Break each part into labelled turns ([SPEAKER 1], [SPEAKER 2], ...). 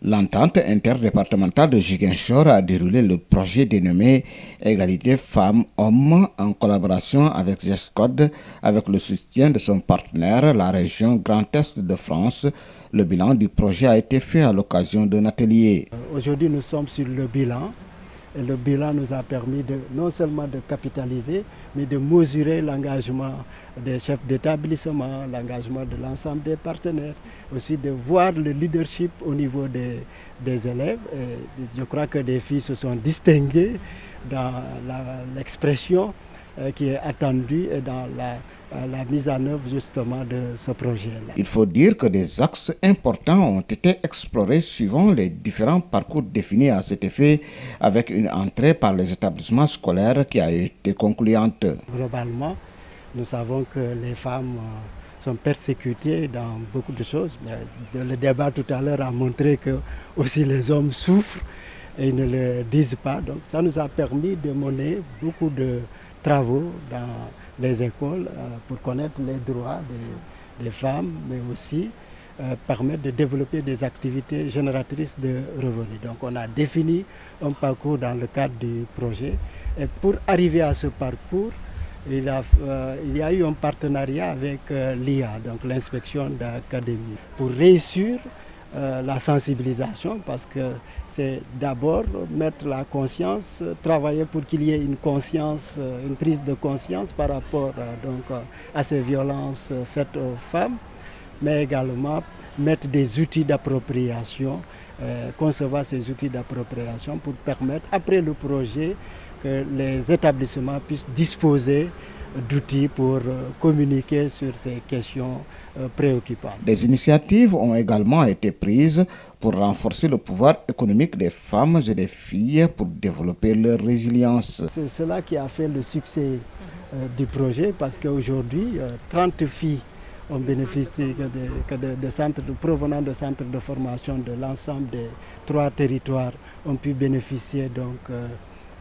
[SPEAKER 1] L'entente interdépartementale de Ziguinchor a déroulé le projet dénommé Égalité femmes-hommes en collaboration avec GESCOD, avec le soutien de son partenaire, la région Grand Est de France. Le bilan du projet a été fait à l'occasion d'un atelier.
[SPEAKER 2] Aujourd'hui, nous sommes sur le bilan. Et le bilan nous a permis non seulement de capitaliser, mais de mesurer l'engagement des chefs d'établissement, l'engagement de l'ensemble des partenaires, aussi de voir le leadership au niveau des élèves. Et je crois que des filles se sont distinguées dans l'expression qui est attendue et dans la mise en œuvre justement de ce projet-là.
[SPEAKER 1] Il faut dire que des axes importants ont été explorés suivant les différents parcours définis à cet effet, avec une entrée par les établissements scolaires qui a été concluante.
[SPEAKER 2] Globalement, nous savons que les femmes sont persécutées dans beaucoup de choses. Le débat tout à l'heure a montré que aussi les hommes souffrent et ils ne le disent pas. Donc ça nous a permis de mener beaucoup de travaux dans les écoles pour connaître les droits des femmes, mais aussi permettre de développer des activités génératrices de revenus. Donc on a défini un parcours dans le cadre du projet. Et pour arriver à ce parcours, il y a eu un partenariat avec l'IA, donc l'inspection d'académie, pour réussir la sensibilisation, parce que c'est d'abord mettre la conscience, travailler pour qu'il y ait une conscience, une prise de conscience par rapport à ces violences faites aux femmes, mais également mettre des outils d'appropriation, concevoir ces outils d'appropriation pour permettre, après le projet, que les établissements puissent disposer d'outils pour communiquer sur ces questions préoccupantes.
[SPEAKER 1] Des initiatives ont également été prises pour renforcer le pouvoir économique des femmes et des filles pour développer leur résilience.
[SPEAKER 2] C'est cela qui a fait le succès du projet, parce qu'aujourd'hui, 30 filles ont bénéficié de centres provenant de centres de formation de l'ensemble des 3 territoires, ont pu bénéficier donc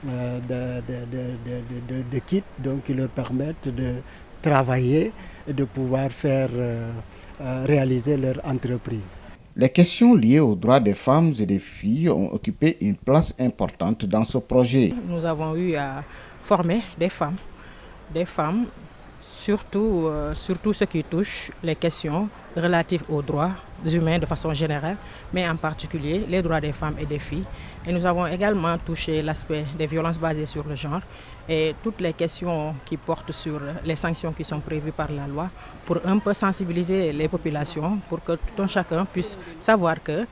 [SPEAKER 2] de kits donc, qui leur permettent de travailler et de pouvoir réaliser leur entreprise.
[SPEAKER 3] Les questions liées aux droits des femmes et des filles ont occupé une place importante dans ce projet.
[SPEAKER 4] Nous avons eu à former des femmes surtout ce qui touche les questions relatives aux droits humains de façon générale, mais en particulier les droits des femmes et des filles. Et nous avons également touché l'aspect des violences basées sur le genre et toutes les questions qui portent sur les sanctions qui sont prévues par la loi pour un peu sensibiliser les populations, pour que tout un chacun puisse savoir que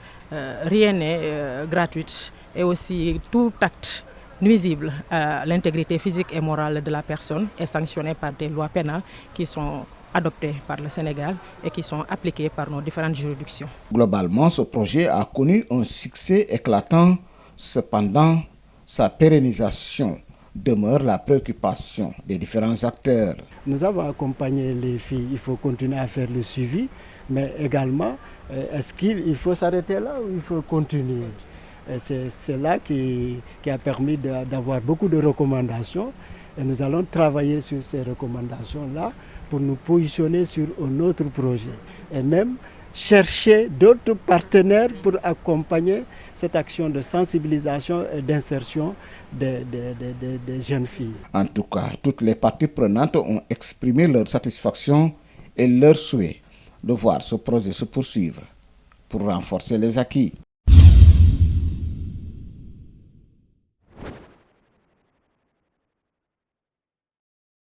[SPEAKER 4] rien n'est gratuit et aussi tout acte nuisible à l'intégrité physique et morale de la personne est sanctionné par des lois pénales qui sont adoptées par le Sénégal et qui sont appliquées par nos différentes juridictions.
[SPEAKER 3] Globalement, ce projet a connu un succès éclatant. Cependant, sa pérennisation demeure la préoccupation des différents acteurs.
[SPEAKER 2] Nous avons accompagné les filles, il faut continuer à faire le suivi, mais également, est-ce qu'il faut s'arrêter là ou il faut continuer? C'est là qui a permis d'avoir beaucoup de recommandations et nous allons travailler sur ces recommandations-là pour nous positionner sur un autre projet et même chercher d'autres partenaires pour accompagner cette action de sensibilisation et d'insertion des jeunes filles.
[SPEAKER 3] En tout cas, toutes les parties prenantes ont exprimé leur satisfaction et leur souhait de voir ce projet se poursuivre pour renforcer les acquis.